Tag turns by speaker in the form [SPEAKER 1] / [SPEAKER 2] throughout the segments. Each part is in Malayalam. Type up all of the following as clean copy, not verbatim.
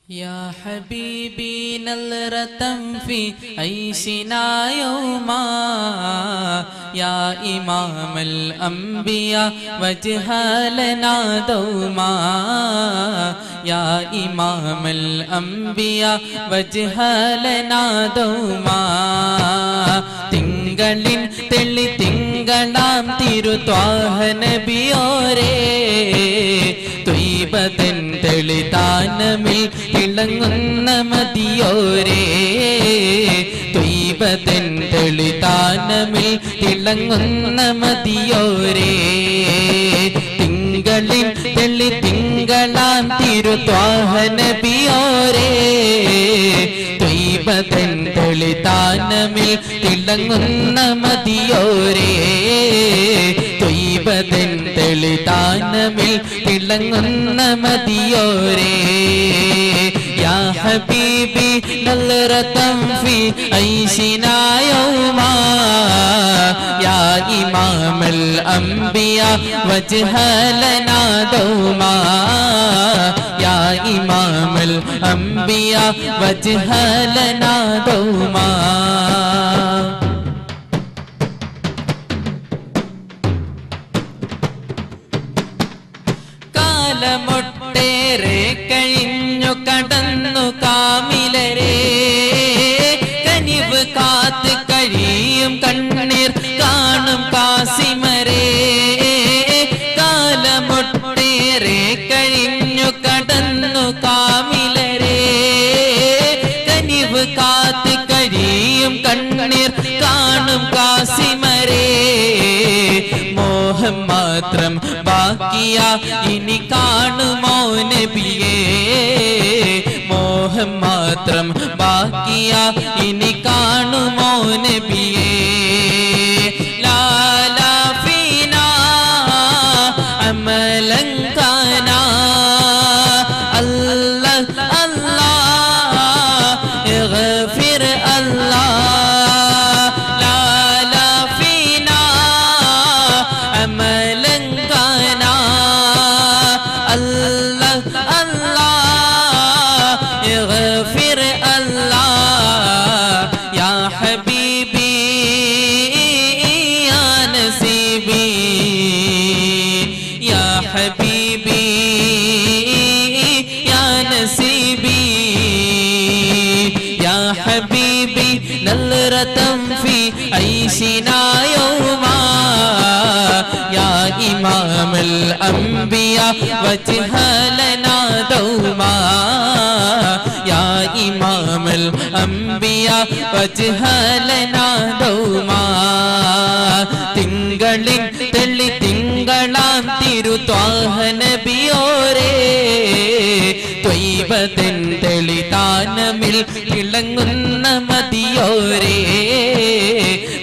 [SPEAKER 1] يا حبيبي نظرة في عيشنا يوما يا إمام الأنبياء وجه لنا دوما يا إمام الأنبياء وجه لنا دوما തിങ്കളിൻ തെളി തിങ്കളാം തിരുത്വാഹ നബിയോരേ ത്വയ്ബതൻ തെളിതാനമിൽ തിളങ്ങുന്ന മദിയോരേ ത്വയ്ബതൻ തെളിതാനമിൽ തിളങ്ങുന്ന മദിയോരേ തിങ്കളിൻ തെളി തിങ്കളാം തിരുത്വാഹ നബിയോരേ ത്വയ്ബതൻ തെളിതാനമിൽ തിളങ്ങുന്ന മദിയോരേ ത്വയ്ബതൻ തെളിതാനമിൽ തിളങ്ങുന്ന മദിയോരേ യാ ഹബീബി നളറതം ഫി ഐശിനാ യൗമാ യാ ഇമാമൽ അംബിയാ വജ്ഹ ലനാ ദൗമാ യാ ഇമാമൽ അംബിയാ വജ്ഹ ലനാ ദൗമാ കാലമൊട്ടേറെ കഴിഞ്ഞു കടന്നു കാമിലരേ കനിവ് കാത്ത് കഴിയും കണ്ണീർ കാണും കാസിമരേ കാലമൊട്ടേറെ കഴിഞ്ഞു കടന്നു കാമിലരേ കനിവ് കാത്ത് കഴിയും കണ്ണീർ കാണും കാസിമരേ മോഹം മാത്രം ബാക്കിയാ ഇനി കാണുമോ നബിയേ മോഹം മാത്രം ബാക്കിയാ ഇനി കാണുമോ നബിയേ ലാലാ ഫീനാ അമലൻ കാനാ അല്ലാഹ് അല്ലാഹ് ഇഗ്ഫിർ അല്ലാഹ് ലാലാ ഫീനാ അമലൻ കാനാ അല്ലാഹ് അല്ലാഹ് ഇഗ്ഫിർ അല്ലാഹ് യാ ഹബീബി യാ നസീബി യാ ഹബീബി യാ നസീബി യാ ഹബീബി നളറതം ഫി ഐശിനാ യൗമാ യാ ഇമാമൽ അംബിയാ വജ്ഹ ലനാ ദൗമാ യാ ഇമാമൽ അംബിയാ വജ്ഹ ലനാ ദൗമാ തിങ്കളിൻ തെളി തിങ്കളാം തിരുത്വാഹ നബിയോരേ ത്വയ്ബതൻ തെളിതാനമിൽ തിളങ്ങുന്ന മദിയോരേ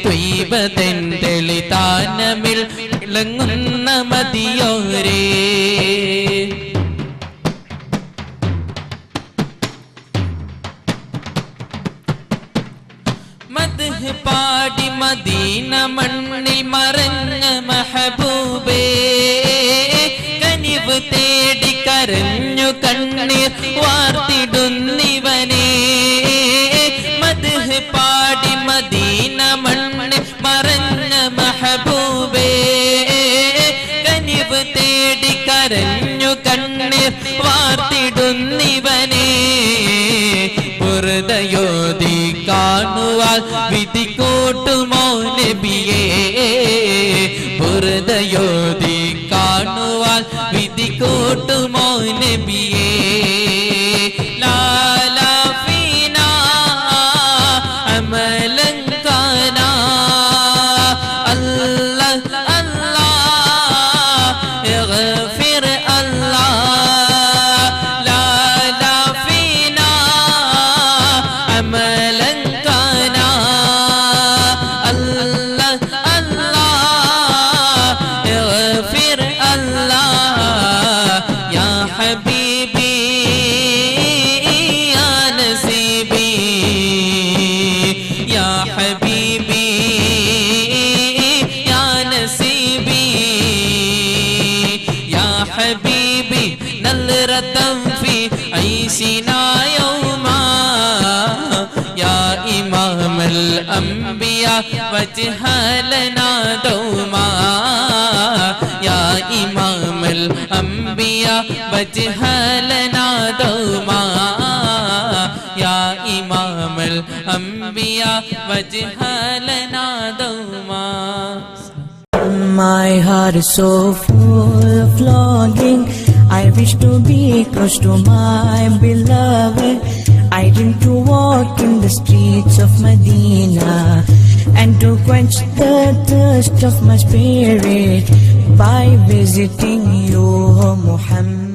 [SPEAKER 1] ത്വയ്ബതൻ തെളിതാനമിൽ തിളങ്ങുന്ന മദിയോരേ മദ്ഹ് പാടി മദീന മണ്ണിൽ മറഞ്ഞ മഹബൂബേ കനിവ് തേടി കരഞ്ഞു കണ്ണീർ വാർത്തിടുന്നിവനേ മദ്ഹ് പാടി മദീന മണ്ണിൽ മറഞ്ഞ മഹബൂബേ കനിവ് തേടി കരഞ്ഞു കണ്ണീർ വാർത്തിടുന്നിവനേ ഹൃദയോതി കാണുവാൻ വിധി കൂട്ടുമോ നബിയേ ഹൃദയോതി കാണുവാൻ വിധി കൂട്ടുമോ നബിയേ ലാലാ ഫീനാ അമലൻ കാനാ അല്ലാഹ് അല്ലാഹ് ഇഗ്ഫിർ അല്ലാഹ് ലാലാ ഫീനാ അമലൻ കാനാ അല്ലാഹ് അല്ലാഹ് عيشنا يوما يا إمام الأنبياء وجه لنا دوما يا إمام الأنبياء وجه لنا دوما يا إمام الأنبياء وجه لنا دوما.
[SPEAKER 2] My heart is so full of longing. I wish to be close to my beloved. I dream to walk in the streets of Medina and to quench the thirst of my spirit by visiting you, O Muhammad.